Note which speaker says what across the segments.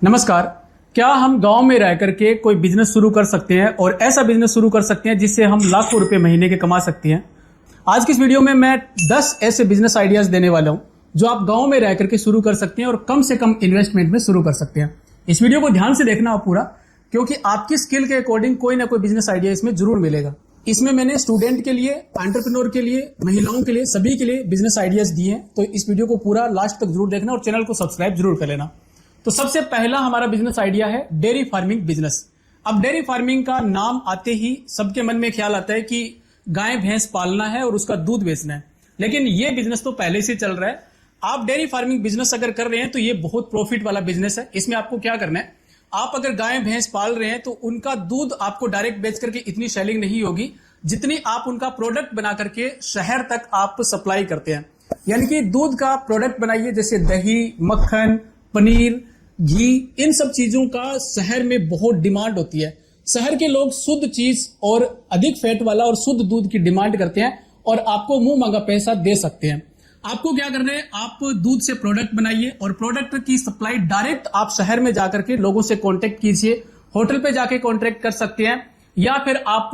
Speaker 1: नमस्कार। क्या हम गांव में रह करके कोई बिजनेस शुरू कर सकते हैं और ऐसा बिजनेस शुरू कर सकते हैं जिससे हम लाखों रुपए महीने के कमा सकते हैं? आज की इस वीडियो में मैं 10 ऐसे बिजनेस आइडियाज देने वाला हूं जो आप गांव में रह करके शुरू कर सकते हैं और कम से कम इन्वेस्टमेंट में शुरू कर सकते हैं। इस वीडियो को ध्यान से देखना आप पूरा, क्योंकि आपकी स्किल के अकॉर्डिंग कोई ना कोई बिजनेस आइडिया इसमें जरूर मिलेगा। इसमें मैंने स्टूडेंट के लिए, एंटरप्रेन्योर के लिए, महिलाओं के लिए, सभी के लिए बिजनेस आइडियाज दिए हैं। तो इस वीडियो को पूरा लास्ट तक जरूर देखना और चैनल को सब्सक्राइब जरूर कर लेना। तो सबसे पहला हमारा बिजनेस आइडिया है डेयरी फार्मिंग बिजनेस। अब डेयरी फार्मिंग का नाम आते ही सबके मन में ख्याल आता है कि गाय भैंस पालना है और उसका दूध बेचना है, लेकिन ये बिजनेस तो पहले से चल रहा है। आप डेयरी फार्मिंग बिजनेस अगर कर रहे हैं तो ये बहुत प्रॉफिट वाला बिजनेस है। इसमें आपको क्या करना है, आप अगर गाय भैंस पाल रहे हैं तो उनका दूध आपको डायरेक्ट बेच करके इतनी सेलिंग नहीं होगी जितनी आप उनका प्रोडक्ट बना करके शहर तक आप सप्लाई करते हैं। यानी कि दूध का प्रोडक्ट बनाइए, जैसे दही, मक्खन, पनीर, घी, इन सब चीजों का शहर में बहुत डिमांड होती है। शहर के लोग शुद्ध चीज और अधिक फैट वाला और शुद्ध दूध की डिमांड करते हैं और आपको मुंह मांगा पैसा दे सकते हैं। आपको क्या करना है, आप दूध से प्रोडक्ट बनाइए और प्रोडक्ट की सप्लाई डायरेक्ट आप शहर में जाकर के लोगों से कांटेक्ट कीजिए। होटल पे जाके कांटेक्ट कर सकते हैं या फिर आप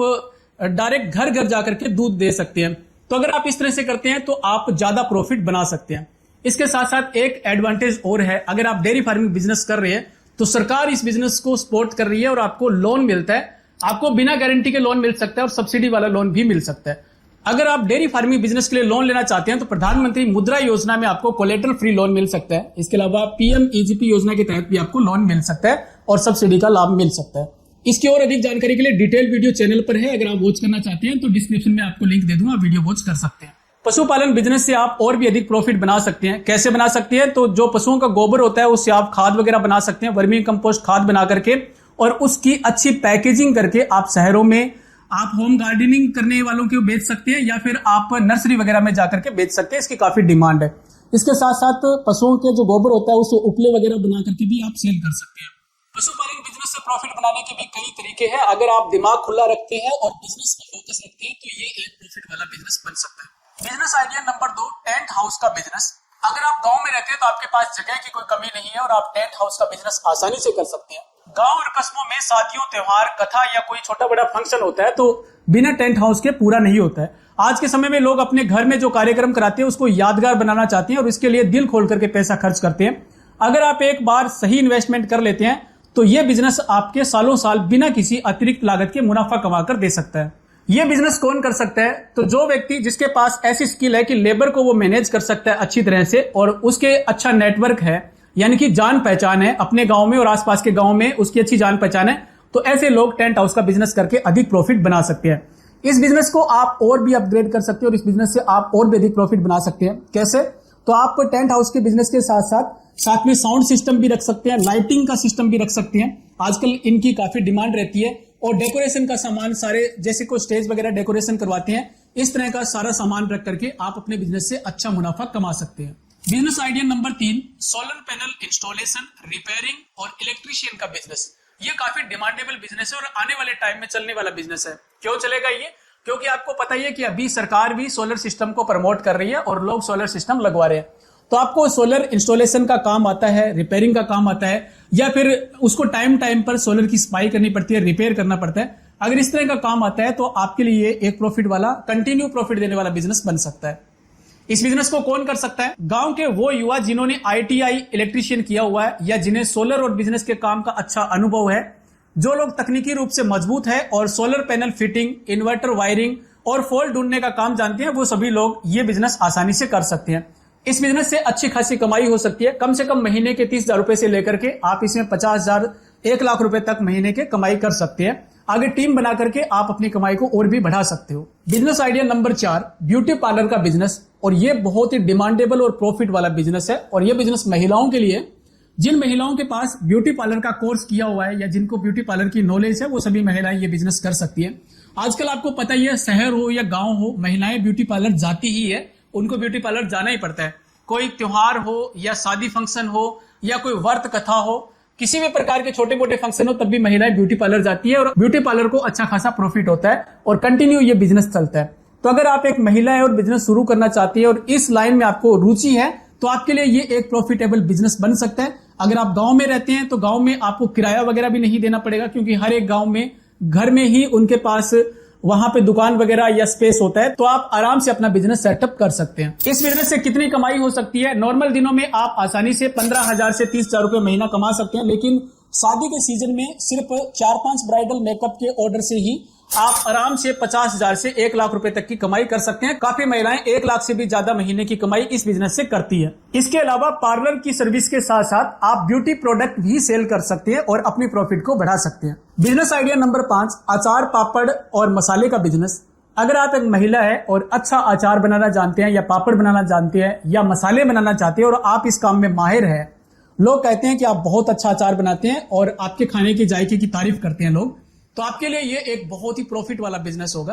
Speaker 1: डायरेक्ट घर घर जाकर के दूध दे सकते हैं। तो अगर आप इस तरह से करते हैं तो आप ज्यादा प्रॉफिट बना सकते हैं। इसके साथ साथ एक एडवांटेज और है, अगर आप डेयरी फार्मिंग बिजनेस कर रहे हैं तो सरकार इस बिजनेस को सपोर्ट कर रही है और आपको लोन मिलता है। आपको बिना गारंटी के लोन मिल सकता है और सब्सिडी वाला लोन भी मिल सकता है। अगर आप डेयरी फार्मिंग बिजनेस के लिए लोन लेना चाहते हैं तो प्रधानमंत्री मुद्रा योजना में आपको कोलेटरल फ्री लोन मिल सकता है। इसके अलावा पीएमईजीपी योजना के तहत भी आपको लोन मिल सकता है और सब्सिडी का लाभ मिल सकता है। इसकी और अधिक जानकारी के लिए डिटेल वीडियो चैनल पर है, अगर आप वॉच करना चाहते हैं तो डिस्क्रिप्शन में आपको लिंक दे दूंगा, वीडियो वॉच कर सकते हैं। पशुपालन बिजनेस से आप और भी अधिक प्रॉफिट बना सकते हैं। कैसे बना सकते हैं, तो जो पशुओं का गोबर होता है उससे आप खाद वगैरह बना सकते हैं, वर्मी कंपोस्ट खाद बना करके, और उसकी अच्छी पैकेजिंग करके आप शहरों में आप होम गार्डनिंग करने वालों को बेच सकते हैं या फिर आप नर्सरी वगैरह में जाकर के बेच सकते हैं। इसकी काफी डिमांड है। इसके साथ साथ पशुओं के जो गोबर होता है उससे उपले वगैरह बना करके भी आप सेल कर सकते हैं। पशुपालन बिजनेस से प्रॉफिट बनाने के भी कई तरीके हैं। अगर आप दिमाग खुला रखते हैं और बिजनेस पे फोकस रखते हैं तो ये एक प्रॉफिट वाला बिजनेस बन सकता है। Business idea number 2, tent house का बिजनेस। अगर आप गांव में रहते हैं तो आपके पास जगह की कोई कमी नहीं है और आप टेंट हाउस का बिजनेस आसानी से कर सकते हैं। गांव और कस्बों में शादियों, त्योहार, कथा या कोई छोटा बड़ा फंक्शन होता है तो बिना टेंट हाउस के पूरा नहीं होता है। आज के समय में लोग अपने घर में जो कार्यक्रम कराते हैं उसको यादगार बनाना चाहते हैं और इसके लिए दिल खोल करके पैसा खर्च करते हैं। अगर आप एक बार सही इन्वेस्टमेंट कर लेते हैं तो यह बिजनेस आपके सालों साल बिना किसी अतिरिक्त लागत के मुनाफा कमाकर दे सकता है। यह बिजनेस कौन कर सकता है, तो जो व्यक्ति जिसके पास ऐसी स्किल है कि लेबर को वो मैनेज कर सकता है अच्छी तरह से और उसके अच्छा नेटवर्क है, यानी कि जान पहचान है अपने गांव में और आसपास के गांव में उसकी अच्छी जान पहचान है, तो ऐसे लोग टेंट हाउस का बिजनेस करके अधिक प्रॉफिट बना सकते हैं। इस बिजनेस को आप और भी अपग्रेड कर सकते हैं और इस बिजनेस से आप और भी अधिक प्रॉफिट बना सकते हैं। कैसे, तो आप टेंट हाउस के बिजनेस के साथ में साउंड सिस्टम भी रख सकते हैं, लाइटिंग का सिस्टम भी रख सकते हैं। आजकल इनकी काफी डिमांड रहती है। और डेकोरेशन का सामान, सारे जैसे कोई स्टेज वगैरह डेकोरेशन करवाते हैं, इस तरह का सारा सामान रख करके आप अपने बिजनेस से अच्छा मुनाफा कमा सकते हैं। Business idea number 3, solar panel installation, repairing और इलेक्ट्रीशियन का बिजनेस। ये काफी डिमांडेबल बिजनेस है और आने वाले टाइम में चलने वाला बिजनेस है। क्यों चलेगा ये, क्योंकि आपको पता ही है कि अभी सरकार भी सोलर सिस्टम को प्रमोट कर रही है और लोग सोलर सिस्टम लगवा रहे हैं। तो आपको सोलर इंस्टॉलेशन का काम आता है, रिपेयरिंग का काम आता है, या फिर उसको टाइम टाइम पर सोलर की सफाई करनी पड़ती है, रिपेयर करना पड़ता है। अगर इस तरह का काम आता है तो आपके लिए एक प्रॉफिट वाला, कंटिन्यू प्रॉफिट देने वाला बिजनेस बन सकता है। इस बिजनेस को कौन कर सकता है, गांव के वो युवा जिन्होंने ITI इलेक्ट्रीशियन किया हुआ है या जिन्हें सोलर और बिजनेस के काम का अच्छा अनुभव है, जो लोग तकनीकी रूप से मजबूत है और solar panel fitting, inverter wiring और फॉल्ट ढूंढने का काम जानते हैं, वो सभी लोग ये बिजनेस आसानी से कर सकते हैं। इस बिजनेस से अच्छी खासी कमाई हो सकती है। कम से कम महीने के 30,000 रुपए से लेकर के आप इसमें 50,000, 1 लाख रुपए तक महीने के कमाई कर सकते हैं। आगे टीम बना करके आप अपनी कमाई को और भी बढ़ा सकते हो। Business idea number 4, beauty parlour का बिजनेस। और ये बहुत ही डिमांडेबल और प्रॉफिट वाला बिजनेस है और ये बिजनेस महिलाओं के लिए, जिन महिलाओं के पास ब्यूटी पार्लर का कोर्स किया हुआ है या जिनको ब्यूटी पार्लर की नॉलेज है, वो सभी महिलाएं ये बिजनेस कर सकती है। आजकल आपको पता ही है, शहर हो या गांव हो, महिलाएं ब्यूटी पार्लर जाती ही है, उनको ब्यूटी पार्लर जाना ही पड़ता है। कोई त्योहार हो या शादी फंक्शन हो या कोई व्रत कथा हो, किसी भी प्रकार के छोटे मोटे फंक्शन हो, तब भी महिलाएं ब्यूटी पार्लर जाती है और ब्यूटी पार्लर को अच्छा खासा प्रॉफिट होता है और कंटिन्यू ये बिजनेस चलता है। तो अगर आप एक महिला है और बिजनेस शुरू करना चाहती है और इस लाइन में आपको रुचि है, तो आपके लिए ये एक प्रॉफिटेबल बिजनेस बन सकता है। अगर आप गांव में रहते हैं तो गांव में आपको किराया वगैरह भी नहीं देना पड़ेगा, क्योंकि हर एक गांव में घर में ही उनके पास वहां पे दुकान वगैरह या स्पेस होता है, तो आप आराम से अपना बिजनेस सेटअप कर सकते हैं। इस बिजनेस से कितनी कमाई हो सकती है? नॉर्मल दिनों में आप आसानी से 15,000 से 30,000 रुपए महीना कमा सकते हैं, लेकिन शादी के सीजन में सिर्फ 4-5 ब्राइडल मेकअप के ऑर्डर से ही आप आराम से 50,000 से 1 लाख रुपए तक की कमाई कर सकते हैं। काफी महिलाएं 1 लाख से भी ज्यादा महीने की कमाई इस बिजनेस से करती है। इसके अलावा पार्लर की सर्विस के साथ साथ आप ब्यूटी प्रोडक्ट भी सेल कर सकते हैं और अपनी प्रॉफिट को बढ़ा सकते हैं। बिजनेस आइडिया नंबर 5, अचार, पापड़ और मसाले का बिजनेस। अगर आप एक महिला है और अच्छा अचार बनाना जानते हैं या पापड़ बनाना जानते हैं या मसाले बनाना चाहते हैं और आप इस काम में माहिर है, लोग कहते हैं कि आप बहुत अच्छा अचार बनाते हैं और आपके खाने के जायके की तारीफ करते हैं लोग, तो आपके लिए ये एक बहुत ही प्रॉफिट वाला बिजनेस होगा।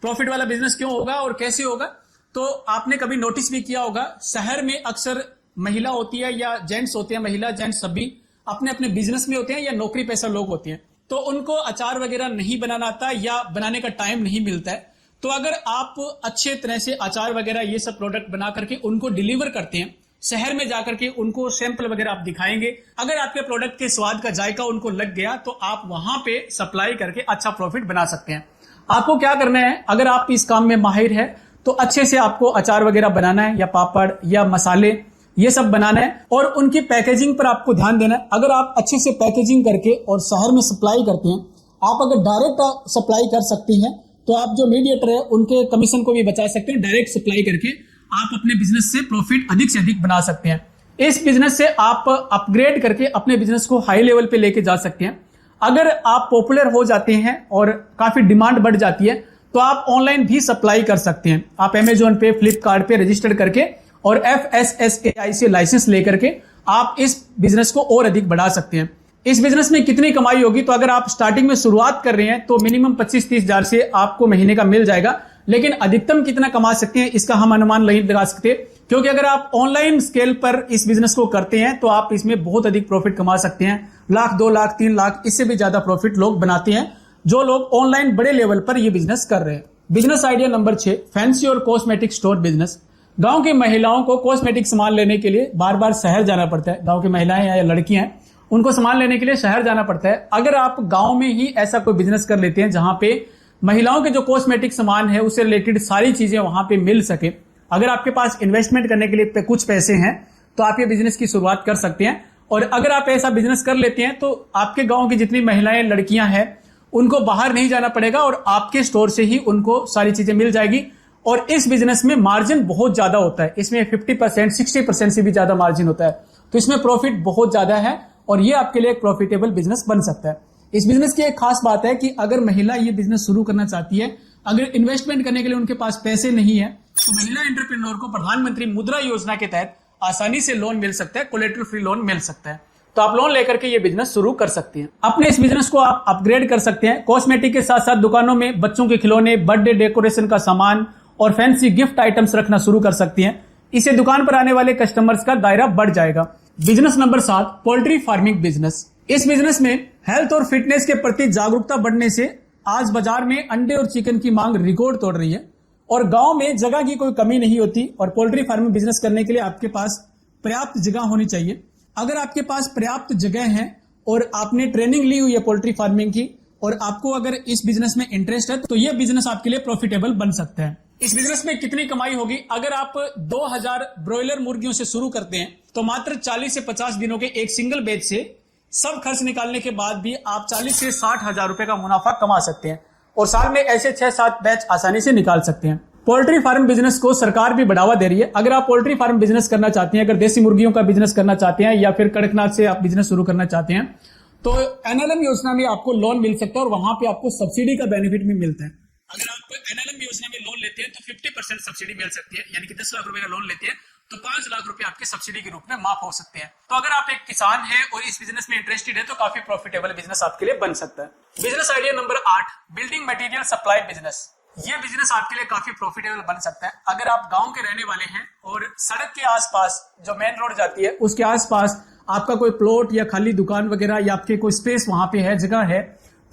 Speaker 1: प्रॉफिट वाला बिजनेस क्यों होगा और कैसे होगा? तो आपने कभी नोटिस भी किया होगा, शहर में अक्सर महिला होती है या जेंट्स होते हैं, महिला जेंट्स सभी अपने अपने बिजनेस में होते हैं या नौकरी पेशा लोग होते हैं, तो उनको अचार वगैरह नहीं बनाना आता या बनाने का टाइम नहीं मिलता है। तो अगर आप अच्छे तरह से अचार वगैरह ये सब प्रोडक्ट बना करके उनको डिलीवर करते हैं, शहर में जाकर के उनको सैंपल वगैरह आप दिखाएंगे, अगर आपके प्रोडक्ट के स्वाद का जायका उनको लग गया तो आप वहां पे सप्लाई करके अच्छा प्रॉफिट बना सकते हैं। आपको क्या करना है, अगर आप इस काम में माहिर है तो अच्छे से आपको अचार वगैरह बनाना है या पापड़ या मसाले ये सब बनाना है और उनकी पैकेजिंग पर आपको ध्यान देना है। अगर आप अच्छे से पैकेजिंग करके और शहर में सप्लाई करते हैं, आप अगर डायरेक्ट सप्लाई कर सकते हैं तो आप जो मीडिएटर है उनके कमीशन को भी बचा सकते हैं। डायरेक्ट सप्लाई करके आप अपने बिजनेस से प्रॉफिट अधिक से अधिक बना सकते हैं। इस बिजनेस से आप अपग्रेड करके अपने बिजनेस को हाई लेवल पे लेके जा सकते हैं। अगर आप पॉपुलर हो जाते हैं और काफी डिमांड बढ़ जाती है तो आप ऑनलाइन भी सप्लाई कर सकते हैं। आप अमेजोन पे, फ्लिपकार्ट पे रजिस्टर्ड करके और FSSAI से लाइसेंस लेकर के आप इस बिजनेस को और अधिक बढ़ा सकते हैं। इस बिजनेस में कितनी कमाई होगी? तो अगर आप स्टार्टिंग में शुरुआत कर रहे हैं तो मिनिमम 25-30 हजार से आपको महीने का मिल जाएगा, लेकिन अधिकतम कितना कमा सकते हैं इसका हम अनुमान नहीं लगा सकते, क्योंकि अगर आप ऑनलाइन स्केल पर इस बिजनेस को करते हैं तो आप इसमें बहुत अधिक प्रॉफिट कमा सकते हैं। 1,00,000, 2 लाख, 3 लाख, इससे भी ज्यादा प्रॉफिट लोग बनाते हैं जो लोग ऑनलाइन बड़े लेवल पर ये बिजनेस कर रहे हैं। बिजनेस आइडिया नंबर 6, फैंसी और कॉस्मेटिक स्टोर बिजनेस। गांव की महिलाओं को कॉस्मेटिक सामान लेने के लिए बार बार शहर जाना पड़ता है। गांव की महिलाएं या लड़कियां हैं, उनको सामान लेने के लिए शहर जाना पड़ता है। अगर आप गांव में ही ऐसा कोई बिजनेस कर लेते हैं जहां पे महिलाओं के जो कॉस्मेटिक सामान है उससे रिलेटेड सारी चीजें वहां पे मिल सके, अगर आपके पास इन्वेस्टमेंट करने के लिए कुछ पैसे हैं तो आप ये बिजनेस की शुरुआत कर सकते हैं। और अगर आप ऐसा बिजनेस कर लेते हैं तो आपके गांव की जितनी महिलाएं, लड़कियां हैं, उनको बाहर नहीं जाना पड़ेगा और आपके स्टोर से ही उनको सारी चीजें मिल जाएगी। और इस बिजनेस में मार्जिन बहुत ज्यादा होता है, इसमें 50%, 60% से भी ज्यादा मार्जिन होता है, तो इसमें प्रॉफिट बहुत ज्यादा है और ये आपके लिए एक प्रॉफिटेबल बिजनेस बन सकता है। इस बिजनेस की एक खास बात है कि अगर महिला ये बिजनेस शुरू करना चाहती है, अगर इन्वेस्टमेंट करने के लिए उनके पास पैसे नहीं है, तो महिला एंटरप्रेन्योर को प्रधानमंत्री मुद्रा योजना के तहत आसानी से लोन मिल सकता है, कोलेटरल फ्री लोन मिल सकता है। तो आप लोन लेकर के ये बिजनेस शुरू कर सकते हैं। अपने इस बिजनेस को आप अपग्रेड कर सकते हैं। कॉस्मेटिक के साथ साथ दुकानों में बच्चों के खिलौने, बर्थडे डेकोरेशन का सामान और फैंसी गिफ्ट आइटम्स रखना शुरू कर सकती हैं। इससे दुकान पर आने वाले कस्टमर्स का दायरा बढ़ जाएगा। Business number 7, poultry farming business. इस बिजनेस में हेल्थ और फिटनेस के प्रति जागरूकता बढ़ने से आज बाजार में अंडे और चिकन की मांग रिकॉर्ड तोड़ रही है और गांव में जगह की कोई कमी नहीं होती। और पोल्ट्री फार्मिंग बिजनेस करने के लिए आपके पास पर्याप्त जगह होनी चाहिए। अगर आपके पास पर्याप्त जगह है और आपने ट्रेनिंग ली हुई है पोल्ट्री फार्मिंग की और आपको अगर इस बिजनेस में इंटरेस्ट है तो यह बिजनेस आपके लिए प्रॉफिटेबल बन सकता है। इस बिजनेस में कितनी कमाई होगी? अगर आप 2000 ब्रॉयलर मुर्गियों से शुरू करते हैं तो मात्र 40 से 50 दिनों के एक सिंगल बैच से सब खर्च निकालने के बाद भी आप 40 से 60 हजार रुपए का मुनाफा कमा सकते हैं और साल में ऐसे 6-7 बैच आसानी से निकाल सकते हैं। पोल्ट्री फार्म बिजनेस को सरकार भी बढ़ावा दे रही है। अगर आप पोल्ट्री फार्म बिजनेस करना चाहते हैं, अगर देसी मुर्गियों का बिजनेस करना चाहते हैं या फिर कड़कनाथ से आप बिजनेस शुरू करना चाहते हैं, तो NLM योजना में आपको लोन मिल सकता है और वहां पे आपको सब्सिडी का बेनिफिट भी मिलता है। अगर आप NLM योजना में लोन लेते हैं तो 50% सब्सिडी मिल सकती है, यानी कि 10 लाख रुपए का लोन लेते हैं तो 5 लाख रुपए आपके सब्सिडी के रूप में माफ हो सकते हैं। तो अगर आप एक किसान हैं और इस बिजनेस में इंटरेस्टेड है तो काफी प्रॉफिटेबल बिजनेस आपके लिए बन सकता है। Business idea number 8, building material supply business. ये बिजनेस आपके लिए काफी प्रॉफिटेबल बन सकता है। अगर आप गांव के रहने वाले हैं और सड़क के आसपास जो मेन रोड जाती है उसके आसपास आपका कोई प्लॉट या खाली दुकान वगैरह या आपके कोई स्पेस वहां पे है, जगह है,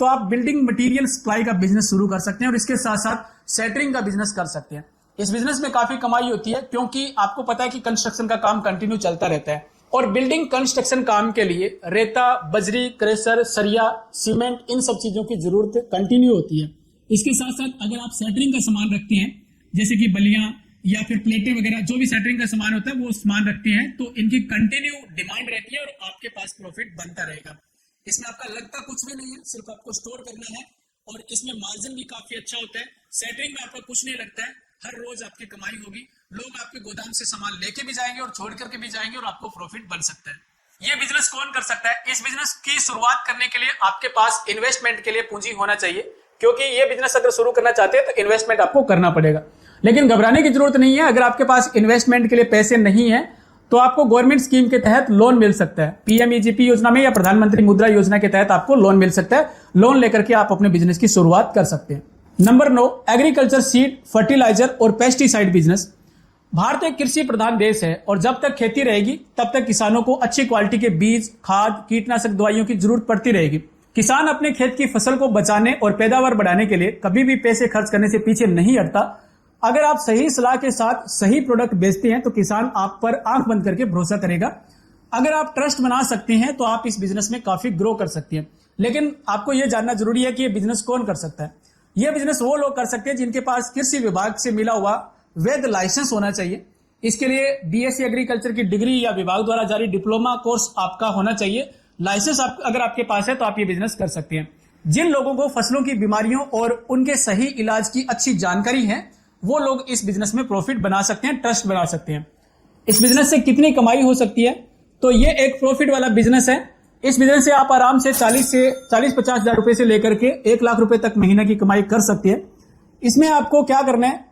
Speaker 1: तो आप बिल्डिंग मटेरियल सप्लाई का बिजनेस शुरू कर सकते हैं और इसके साथ साथ सेटरिंग का बिजनेस कर सकते हैं। इस बिजनेस में काफी कमाई होती है क्योंकि आपको पता है कि कंस्ट्रक्शन का काम कंटिन्यू चलता रहता है और बिल्डिंग कंस्ट्रक्शन काम के लिए रेता, बजरी, क्रेशर, सरिया, सीमेंट, इन सब चीजों की जरूरत कंटिन्यू होती है। इसके साथ साथ अगर आप सेटरिंग का सामान रखते हैं, जैसे कि बलियां या फिर प्लेटें वगैरह, जो भी सेटरिंग का सामान होता है वो सामान रखते हैं, तो इनकी कंटिन्यू डिमांड रहती है और आपके पास प्रॉफिट बनता रहेगा। इसमें आपका लगता कुछ भी नहीं है, सिर्फ आपको स्टोर करना है और इसमें मार्जिन भी काफी अच्छा होता है। सेटरिंग में आपका कुछ नहीं लगता है, हर रोज आपकी कमाई होगी, लोग आपके गोदाम से सामान लेके भी जाएंगे और छोड़ करके भी जाएंगे और आपको प्रॉफिट बन सकता है। ये बिजनेस कौन कर सकता है? इस बिजनेस की शुरुआत करने के लिए आपके पास इन्वेस्टमेंट के लिए पूंजी होना चाहिए, क्योंकि ये बिजनेस अगर शुरू करना चाहते हैं तो इन्वेस्टमेंट आपको करना पड़ेगा। लेकिन घबराने की जरूरत नहीं है। अगर आपके पास इन्वेस्टमेंट के लिए पैसे नहीं है तो आपको गवर्नमेंट स्कीम के तहत लोन मिल सकता है। पीएमईजीपी योजना में या प्रधानमंत्री मुद्रा योजना के तहत आपको लोन मिल सकता है। लोन लेकर के आप अपने बिजनेस की शुरुआत कर सकते हैं। नंबर 9, एग्रीकल्चर, सीड, फर्टिलाइजर और पेस्टिसाइड बिजनेस। भारत एक कृषि प्रधान देश है और जब तक खेती रहेगी तब तक किसानों को अच्छी क्वालिटी के बीज, खाद, कीटनाशक दवाइयों की जरूरत पड़ती रहेगी। किसान अपने खेत की फसल को बचाने और पैदावार बढ़ाने के लिए कभी भी पैसे खर्च करने से पीछे नहीं हटता। अगर आप सही सलाह के साथ सही प्रोडक्ट बेचते हैं तो किसान आप पर आंख बंद करके भरोसा करेगा। अगर आप ट्रस्ट बना सकते हैं तो आप इस बिजनेस में काफी ग्रो कर सकते हैं। लेकिन आपको यह जानना जरूरी है कि यह बिजनेस कौन कर सकता है। यह बिजनेस वो लोग कर सकते हैं जिनके पास कृषि विभाग से मिला हुआ वैध लाइसेंस होना चाहिए। इसके लिए बीएससी एग्रीकल्चर की डिग्री या विभाग द्वारा जारी डिप्लोमा कोर्स आपका होना चाहिए। लाइसेंस अगर आपके पास है तो आप ये बिजनेस कर सकते हैं। जिन लोगों को फसलों की बीमारियों और उनके सही इलाज की अच्छी जानकारी है वो लोग इस बिजनेस में प्रॉफिट बना सकते हैं, ट्रस्ट बना सकते हैं। इस बिजनेस से कितनी कमाई हो सकती है? तो ये एक प्रॉफिट वाला बिजनेस है। इस बिजनेस से आप आराम से 40-50 हजार रुपए से लेकर के 1 लाख रुपए तक महीने की कमाई कर सकते हैं। इसमें आपको क्या करना है?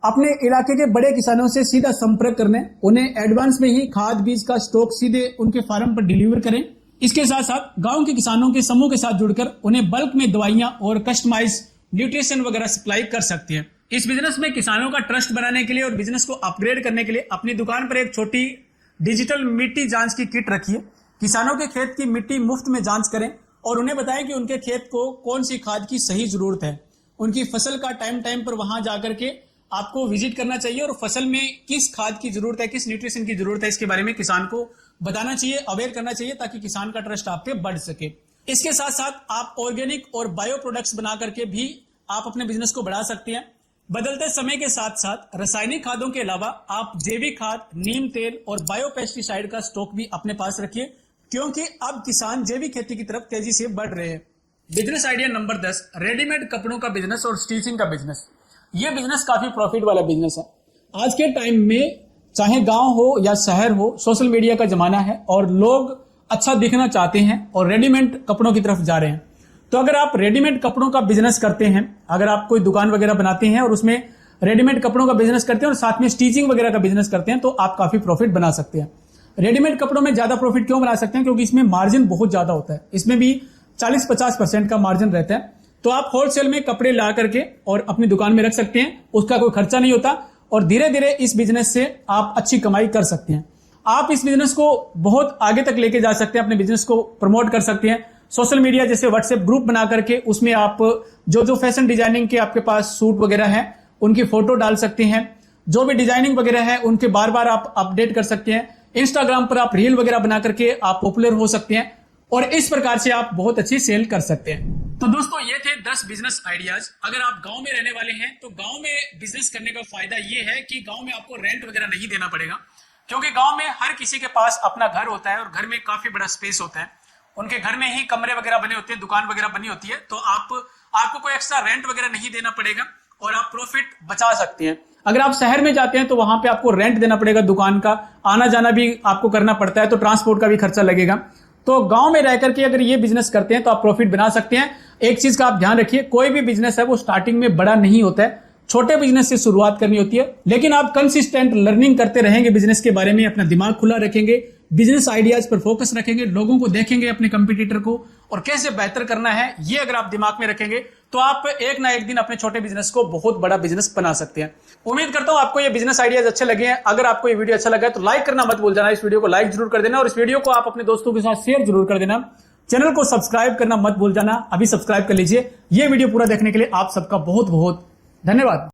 Speaker 1: अपने इलाके के बड़े किसानों से सीधा संपर्क करना है। उन्हें एडवांस में ही खाद बीज का स्टॉक सीधे उनके फार्म पर डिलीवर करें। इसके साथ साथ गांव के किसानों के समूह के साथ जुड़कर उन्हें बल्क में दवाइयां और कस्टमाइज न्यूट्रिशन वगैरह सप्लाई कर सकते हैं। इस बिजनेस में किसानों का ट्रस्ट बनाने के लिए और बिजनेस को अपग्रेड करने के लिए अपनी दुकान पर एक छोटी डिजिटल मिट्टी जांच की किट रखिए। किसानों के खेत की मिट्टी मुफ्त में जांच करें और उन्हें बताएं कि उनके खेत को कौन सी खाद की सही जरूरत है। उनकी फसल का टाइम पर वहां जाकर के आपको विजिट करना चाहिए और फसल में किस खाद की जरूरत है, किस न्यूट्रिशन की जरूरत है, इसके बारे में किसान को बताना चाहिए, अवेयर करना चाहिए, ताकि किसान का ट्रस्ट आप पे बढ़ सके। इसके साथ साथ आप ऑर्गेनिक और बायो प्रोडक्ट्स बना करके भी आप अपने बिजनेस को बढ़ा सकते हैं। बदलते समय के साथ साथ रासायनिक खादों के अलावा आप जैविक खाद, नीम तेल और बायो पेस्टिसाइड का स्टॉक भी अपने पास रखिए, क्योंकि अब किसान जैविक खेती की तरफ तेजी से बढ़ रहे हैं। बिजनेस आइडिया नंबर 10, रेडीमेड कपड़ों का बिजनेस और स्टिचिंग का बिजनेस। यह बिजनेस काफी प्रॉफिट वाला बिजनेस है। आज के टाइम में चाहे गांव हो या शहर हो, सोशल मीडिया का जमाना है और लोग अच्छा दिखना चाहते हैं और रेडीमेड कपड़ों की तरफ जा रहे हैं। तो अगर आप रेडीमेड कपड़ों का बिजनेस करते हैं, अगर आप कोई दुकान वगैरह बनाते हैं और उसमें रेडीमेड कपड़ों का बिजनेस करते हैं और साथ में स्टिचिंग वगैरह का बिजनेस करते हैं, तो आप काफी प्रॉफिट बना सकते हैं। रेडीमेड कपड़ों में ज्यादा प्रॉफिट क्यों बना सकते हैं? क्योंकि इसमें मार्जिन बहुत ज्यादा होता है। इसमें भी 40-50% का मार्जिन रहता है। तो आप होलसेल में कपड़े ला करके और अपनी दुकान में रख सकते हैं, उसका कोई खर्चा नहीं होता और धीरे धीरे इस बिजनेस से आप अच्छी कमाई कर सकते हैं। आप इस बिजनेस को बहुत आगे तक लेके जा सकते हैं, अपने बिजनेस को प्रमोट कर सकते हैं। सोशल मीडिया जैसे व्हाट्सएप ग्रुप बना करके उसमें आप जो फैशन डिजाइनिंग के आपके पास सूट वगैरह हैं उनकी फोटो डाल सकते हैं। जो भी डिजाइनिंग वगैरह है उनके बार बार आप अपडेट कर सकते हैं। इंस्टाग्राम पर आप रील वगैरह बना करके आप पॉपुलर हो सकते हैं और इस प्रकार से आप बहुत अच्छी सेल कर सकते हैं। तो दोस्तों ये थे 10 बिजनेस आइडियाज। अगर आप गांव में रहने वाले हैं तो गांव में बिजनेस करने का फायदा ये है कि गांव में आपको रेंट वगैरह नहीं देना पड़ेगा, क्योंकि गांव में हर किसी के पास अपना घर होता है और घर में काफी बड़ा स्पेस होता है। उनके घर में ही कमरे वगैरह बने होते हैं, दुकान वगैरह बनी होती है, तो आपको कोई एक्स्ट्रा रेंट वगैरह नहीं देना पड़ेगा और आप प्रॉफिट बचा सकते हैं। अगर आप शहर में जाते हैं तो वहां पे आपको रेंट देना पड़ेगा, दुकान का आना जाना भी आपको करना पड़ता है, तो ट्रांसपोर्ट का भी खर्चा लगेगा। तो गांव में रह करके अगर ये बिजनेस करते हैं तो आप प्रॉफिट बना सकते हैं। एक चीज का आप ध्यान रखिए, कोई भी बिजनेस है वो स्टार्टिंग में बड़ा नहीं होता है, छोटे बिजनेस से शुरुआत करनी होती है। लेकिन आप कंसिस्टेंट लर्निंग करते रहेंगे बिजनेस के बारे में, अपना दिमाग खुला रखेंगे, बिजनेस आइडियाज पर फोकस रखेंगे, लोगों को देखेंगे अपने कंपटीटर को और कैसे बेहतर करना है, ये अगर आप दिमाग में रखेंगे तो आप एक ना एक दिन अपने छोटे बिजनेस को बहुत बड़ा बिजनेस बना सकते हैं। उम्मीद करता हूं आपको ये बिजनेस आइडियाज अच्छे लगे हैं। अगर आपको ये वीडियो अच्छा लगा है तो लाइक करना मत भूल जाना, इस वीडियो को लाइक जरूर कर देना और इस वीडियो को आप अपने दोस्तों के साथ शेयर जरूर कर देना। चैनल को सब्सक्राइब करना मत भूल जाना, अभी सब्सक्राइब कर लीजिए। ये वीडियो पूरा देखने के लिए आप सबका बहुत बहुत धन्यवाद।